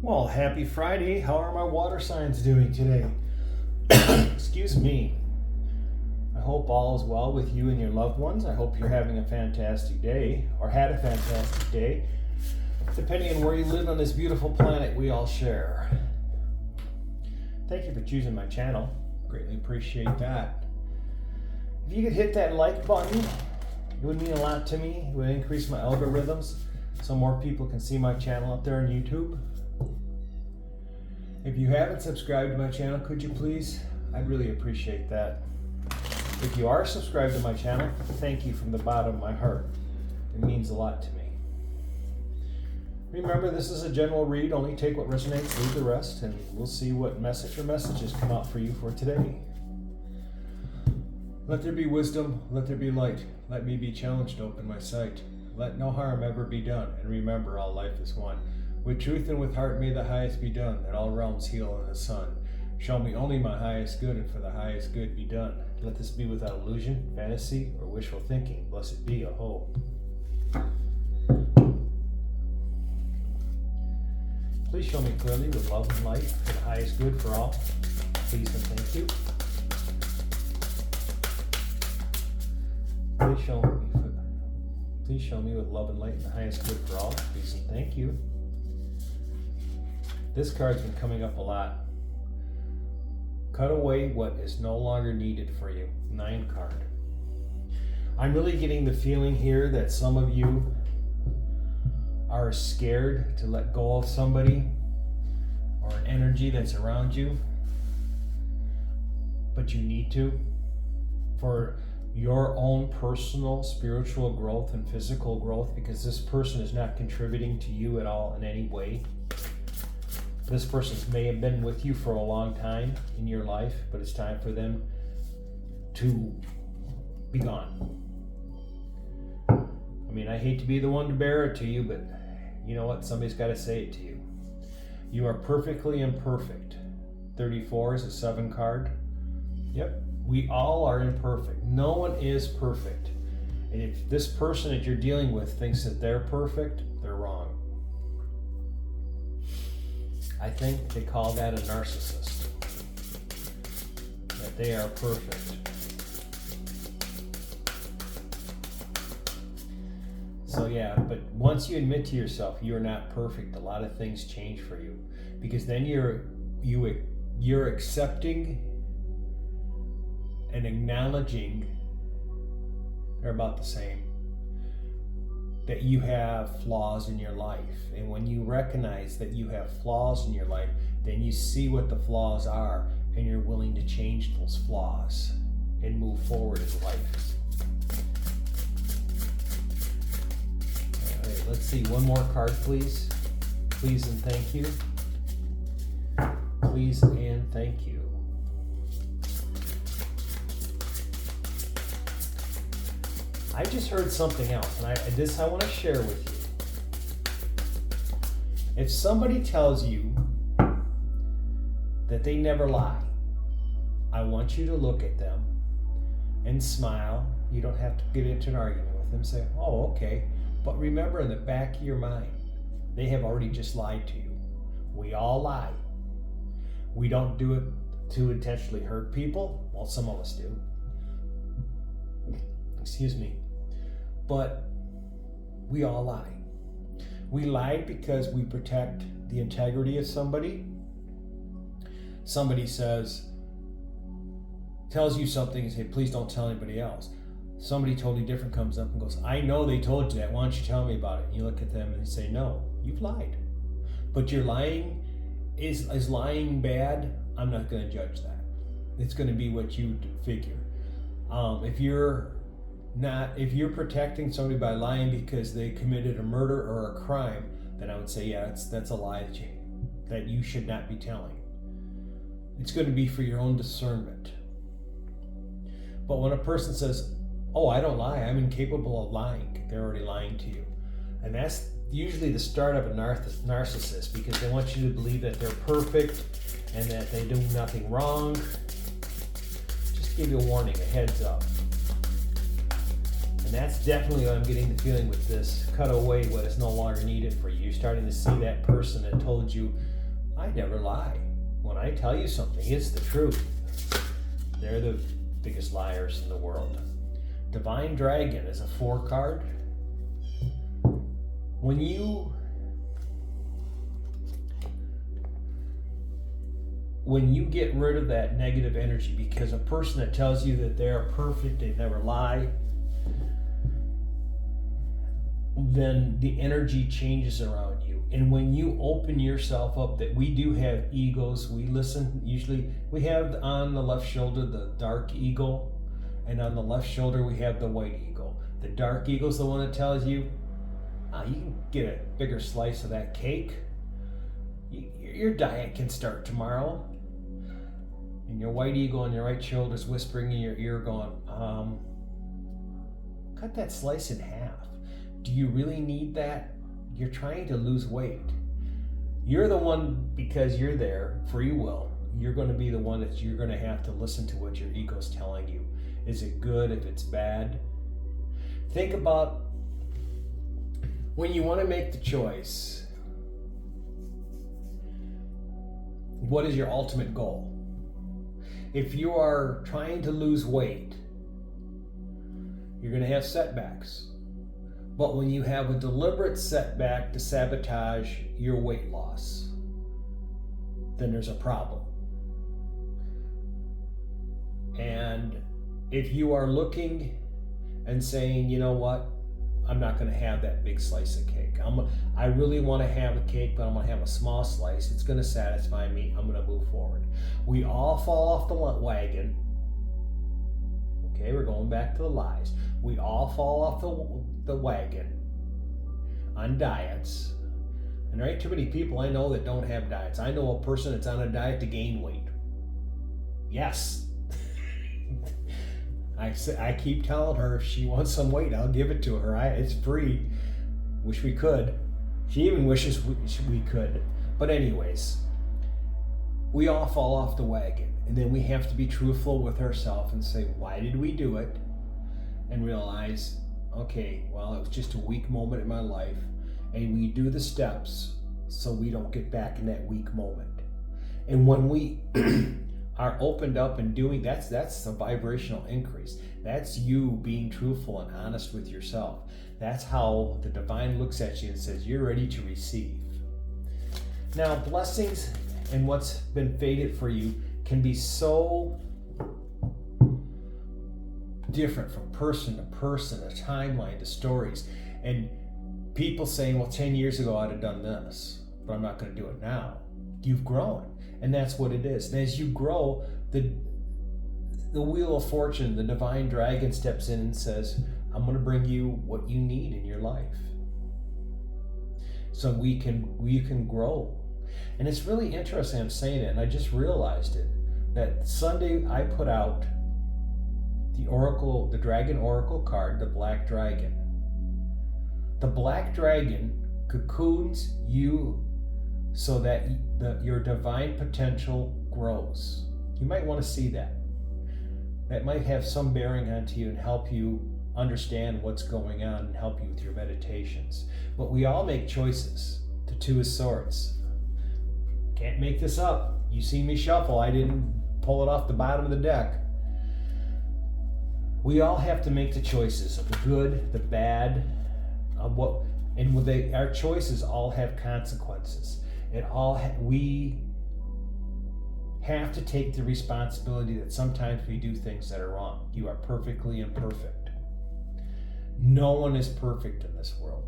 Well, happy Friday. How are my water signs doing today? Excuse me. I hope all is well with you and your loved ones. I hope you're having a fantastic day or had a fantastic day, depending on where you live on this beautiful planet we all share. Thank you for choosing my channel. Greatly appreciate that. If you could hit that like button, it would mean a lot to me. It would increase my algorithms so more people can see my channel up there on YouTube. If you haven't subscribed to my channel, could you please? I'd really appreciate that. If you are subscribed to my channel, thank you from the bottom of my heart. It means a lot to me. Remember, this is a general read. Only take what resonates, leave the rest, and we'll see what message or messages come out for you for today. Let there be wisdom, let there be light. Let me be challenged to open my sight. Let no harm ever be done, and remember all life is one. With truth and with heart may the highest be done, that all realms heal in the sun. Show me only my highest good, and for the highest good be done. Let this be without illusion, fantasy, or wishful thinking. Blessed be, Aho. Please show me clearly with love and light for the highest good for all. Please and thank you. Please show me with love and light and the highest good for all. Please and thank you. This card's been coming up a lot. Cut away what is no longer needed for you. 9 card. I'm really getting the feeling here that some of you are scared to let go of somebody or an energy that's around you, but you need to for your own personal spiritual growth and physical growth, because this person is not contributing to you at all in any way. This person may have been with you for a long time in your life, but it's time for them to be gone. I mean, I hate to be the one to bear it to you, but you know what? Somebody's got to say it to you. You are perfectly imperfect. 34 is a 7 card. Yep, we all are imperfect. No one is perfect. And if this person that you're dealing with thinks that they're perfect, they're wrong. I think they call that a narcissist. That they are perfect. So yeah, but once you admit to yourself you're not perfect, a lot of things change for you, because then you're accepting and acknowledging, they're about the same, that you have flaws in your life. And when you recognize that you have flaws in your life, then you see what the flaws are, and you're willing to change those flaws and move forward in life. All right, let's see, one more card, please. Please and thank you. Please and thank you. I just heard something else, and I want to share with you. If somebody tells you that they never lie, I want you to look at them and smile. You don't have to get into an argument with them. Say, oh, okay. But remember, in the back of your mind, they have already just lied to you. We all lie. We don't do it to intentionally hurt people. Well, some of us do. Excuse me. But we all lie. We lied because we protect the integrity of somebody. Somebody tells you something and say, please don't tell anybody else. Somebody totally different comes up and goes, I know they told you that. Why don't you tell me about it? And you look at them and you say, no, you've lied. But your lying, is lying bad? I'm not going to judge that. It's going to be what you figure. If you're protecting somebody by lying because they committed a murder or a crime, then I would say, yeah, that's a lie that you should not be telling. It's going to be for your own discernment. But when a person says, oh, I don't lie, I'm incapable of lying, they're already lying to you. And that's usually the start of a narcissist, because they want you to believe that they're perfect and that they do nothing wrong. Just give you a warning, a heads up. that's definitely what I'm getting the feeling with this. Cut away what is no longer needed for you. You're starting to see that person that told you, I never lie. When I tell you something, it's the truth. They're the biggest liars in the world. Divine Dragon is a 4 card. When you get rid of that negative energy, because a person that tells you that they're perfect, they never lie, then the energy changes around you. And when you open yourself up, that we do have egos, we listen, usually we have on the left shoulder the dark eagle, and on the left shoulder we have the white eagle. The dark eagle is the one that tells you, you can get a bigger slice of that cake. Your diet can start tomorrow. And your white eagle on your right shoulder is whispering in your ear going, cut that slice in half. Do you really need that? You're trying to lose weight. You're the one, because you're there, free will. You're going to be the one that you're going to have to listen to what your ego's telling you. Is it good? If it's bad? Think about when you want to make the choice. What is your ultimate goal? If you are trying to lose weight, you're going to have setbacks. But when you have a deliberate setback to sabotage your weight loss, then there's a problem. And if you are looking and saying, you know what, I'm not going to have that big slice of cake. I really want to have a cake, but I'm going to have a small slice. It's going to satisfy me. I'm going to move forward. We all fall off the wagon. Okay, we're going back to the lies. We all fall off the wagon on diets. And there ain't too many people I know that don't have diets. I know a person that's on a diet to gain weight. Yes. I keep telling her if she wants some weight, I'll give it to her. It's free. Wish we could. She even wishes we could. But anyways, we all fall off the wagon. And then we have to be truthful with ourselves and say, why did we do it? And realize, okay, well, it was just a weak moment in my life. And we do the steps so we don't get back in that weak moment. And when we are opened up and doing, that's a vibrational increase. That's you being truthful and honest with yourself. That's how the divine looks at you and says, you're ready to receive. Now, blessings and what's been fated for you can be so different from person to person, a timeline to stories. And people saying, well, 10 years ago I'd have done this, but I'm not going to do it now. You've grown. And that's what it is. And as you grow, the wheel of fortune, the divine dragon steps in and says, I'm going to bring you what you need in your life. So we can grow. And it's really interesting I'm saying it, and I just realized it, that Sunday I put out the Dragon Oracle card, the Black Dragon. The Black Dragon cocoons you so that your divine potential grows. You might want to see that. That might have some bearing onto you and help you understand what's going on and help you with your meditations. But we all make choices. The Two of Swords. Can't make this up. You see me shuffle. I didn't pull it off the bottom of the deck. We all have to make the choices of the good, the bad, our choices all have consequences. We have to take the responsibility that sometimes we do things that are wrong. You are perfectly imperfect. No one is perfect in this world.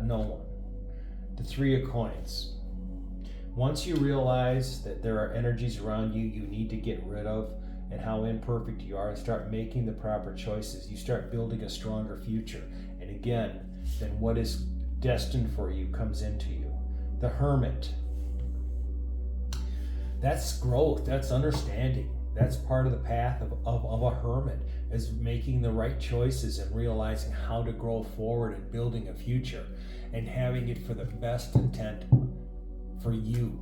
No one. The Three of Coins. Once you realize that there are energies around you need to get rid of, and how imperfect you are, and start making the proper choices, you start building a stronger future. And again, then what is destined for you comes into you. The Hermit. That's growth, that's understanding. That's part of the path of a hermit, is making the right choices and realizing how to grow forward and building a future and having it for the best intent for you.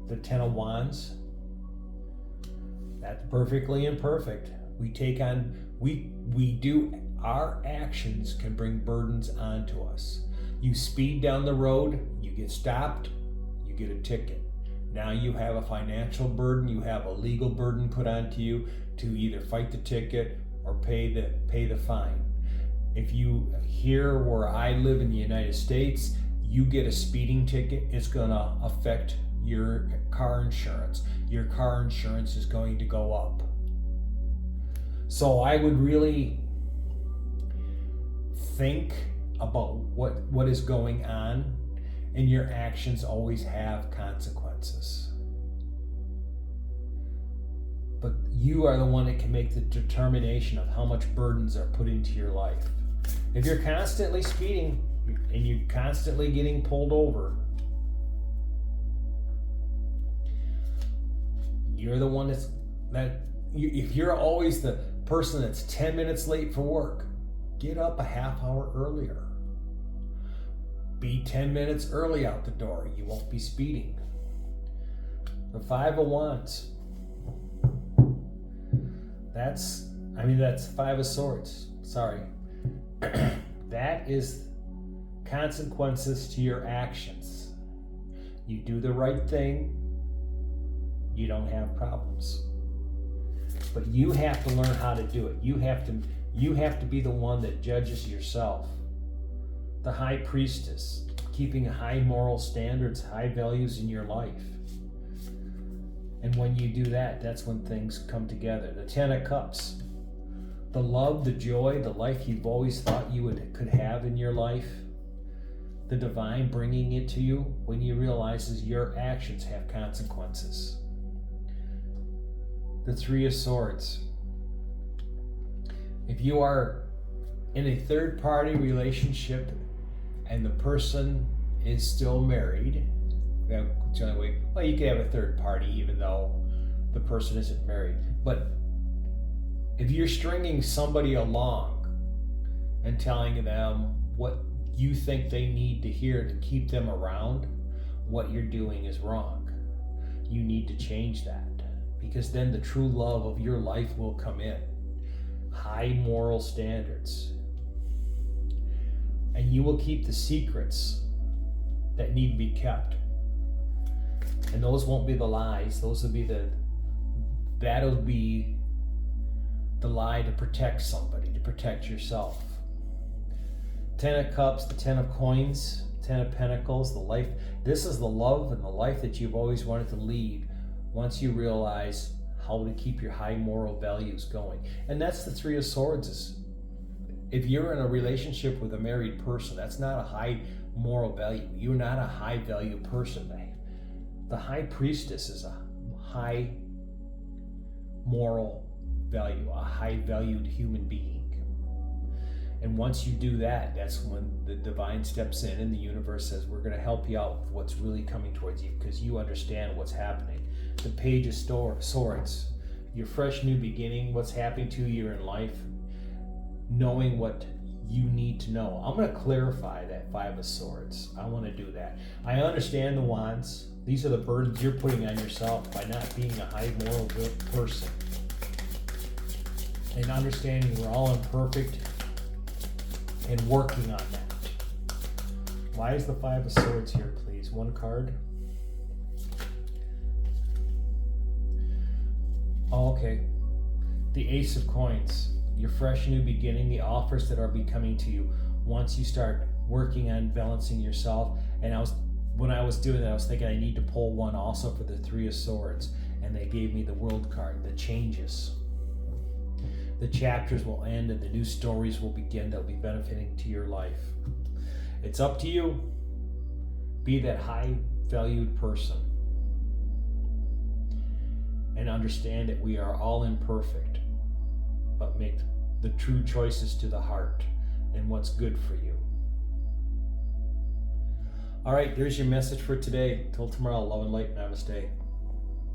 The Ten of Wands, that's perfectly imperfect. We do Our actions can bring burdens onto us. You speed down the road, you get stopped, you get a ticket. Now you have a financial burden, you have a legal burden put onto you to either fight the ticket or pay the fine. If you here where I live in the United States, you get a speeding ticket, it's gonna affect your car insurance. Your car insurance is going to go up. So I would really think about what is going on, and your actions always have consequences. But you are the one that can make the determination of how much burdens are put into your life. If you're constantly speeding and you're constantly getting pulled over, you're the one if you're always the person that's 10 minutes late for work, get up a half hour earlier. Be 10 minutes early out the door. You won't be speeding. The 5 of Wands. That's 5 of Swords. Sorry. That is consequences to your actions. You do the right thing, you don't have problems. But you have to learn how to do it. You have to be the one that judges yourself. The High Priestess, keeping high moral standards, high values in your life. And when you do that, that's when things come together. The 10 of Cups, the love, the joy, the life you've always thought you could have in your life, the divine bringing it to you when you realize your actions have consequences. The 3 of Swords. If you are in a third-party relationship and the person is still married, well, you can have a third party even though the person isn't married. But if you're stringing somebody along and telling them what you think they need to hear to keep them around, what you're doing is wrong. You need to change that, because then the true love of your life will come in. High moral standards. And you will keep the secrets that need to be kept. And those won't be the lies. That'll be the lie to protect somebody, to protect yourself. 10 of Cups, the 10 of Coins, 10 of Pentacles, the life. This is the love and the life that you've always wanted to lead once you realize how to keep your high moral values going. And that's the 3 of Swords. If you're in a relationship with a married person, that's not a high moral value. You're not a high value person. The High Priestess is a high moral value, a high valued human being. And once you do that, that's when the divine steps in and the universe says, we're going to help you out with what's really coming towards you, because you understand what's happening. The Page of Swords, your fresh new beginning, what's happening to you in life, knowing what you need to know. I'm going to clarify that 5 of Swords. I want to do that. I understand the Wands. These are the burdens you're putting on yourself by not being a high moral person. And understanding we're all imperfect and working on that. Why is the 5 of Swords here, please? One card. Oh, okay. The Ace of Coins. Your fresh new beginning, the offers that are becoming to you once you start working on balancing yourself. And when I was doing that, I was thinking I need to pull one also for the 3 of Swords. And they gave me the World card, the changes. The chapters will end and the new stories will begin that will be benefiting to your life. It's up to you. Be that high valued person. And understand that we are all imperfect, but make the true choices to the heart and what's good for you. All right, there's your message for today. Till tomorrow, love and light. Namaste.